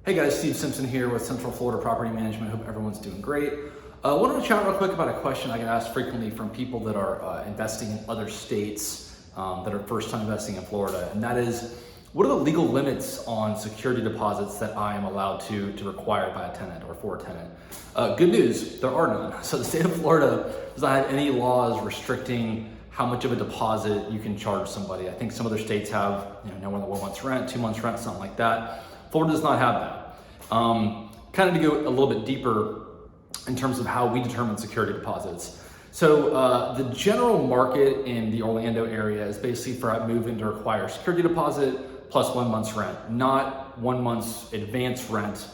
Hey guys, Steve Simpson here with Central Florida Property Management. Hope everyone's doing great. I wanted to chat real quick about a question I get asked frequently from people that are investing in other states that are first time investing in Florida. And that is, what are the legal limits on security deposits that I am allowed to require by a tenant or for a tenant? Good news, there are none. So the state of Florida does not have any laws restricting how much of a deposit you can charge somebody. I think some other states have, no more than 1 month's rent, 2 months rent, something like that. Florida does not have that. Kind of to go a little bit deeper in terms of how we determine security deposits. So the general market in the Orlando area is basically for a move-in to require security deposit plus 1 month's rent, not 1 month's advance rent,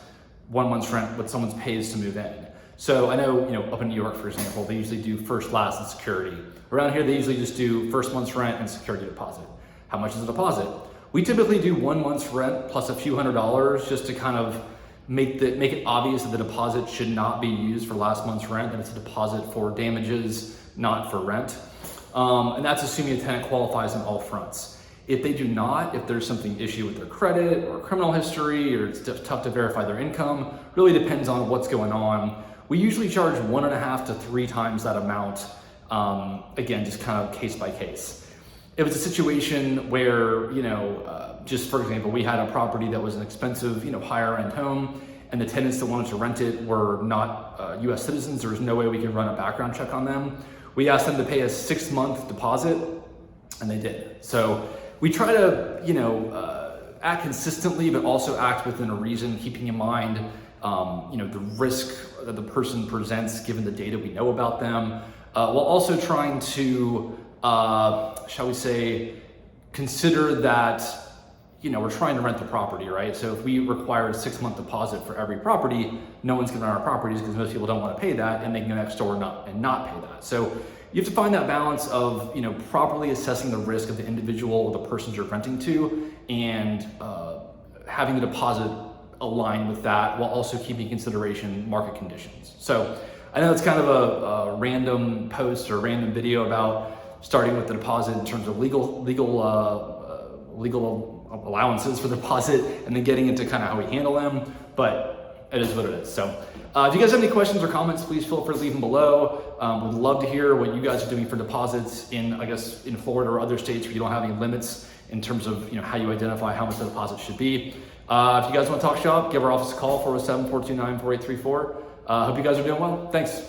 1 month's rent what someone pays to move in. So I know, up in New York, for example, they usually do first, last, and security. Around here, they usually just do first month's rent and security deposit. How much is a deposit? We typically do 1 month's rent plus a few $100s just to kind of make it obvious that the deposit should not be used for last month's rent, and it's a deposit for damages, not for rent. And that's assuming a tenant qualifies on all fronts. If they do not, if there's something issue with their credit or criminal history, or it's tough to verify their income, really depends on what's going on. We usually charge 1.5 to 3 times that amount. Again, just kind of case by case. If it's a situation where, just for example, we had a property that was an expensive, higher end home, and the tenants that wanted to rent it were not US citizens, there was no way we could run a background check on them. We asked them to pay a 6-month deposit, and they did. So we try to, act consistently, but also act within a reason, keeping in mind, the risk that the person presents given the data we know about them, while also trying to, shall we say, consider that, we're trying to rent the property, right? So if we require a 6-month deposit for every property, no one's gonna rent our properties because most people don't wanna pay that, and they can go next door and not pay that. So you have to find that balance of, properly assessing the risk of the individual or the persons you're renting to, and having the deposit align with that while also keeping in consideration market conditions. So I know it's kind of a random post or random video about starting with the deposit in terms of legal allowances for the deposit, and then getting into kind of how we handle them, but it is what it is. So if you guys have any questions or comments, please feel free to leave them below. Would love to hear what you guys are doing for deposits in Florida or other states where you don't have any limits in terms of how you identify how much the deposit should be. If you guys want to talk shop, give our office a call, 407-429-4834. Hope you guys are doing well. Thanks.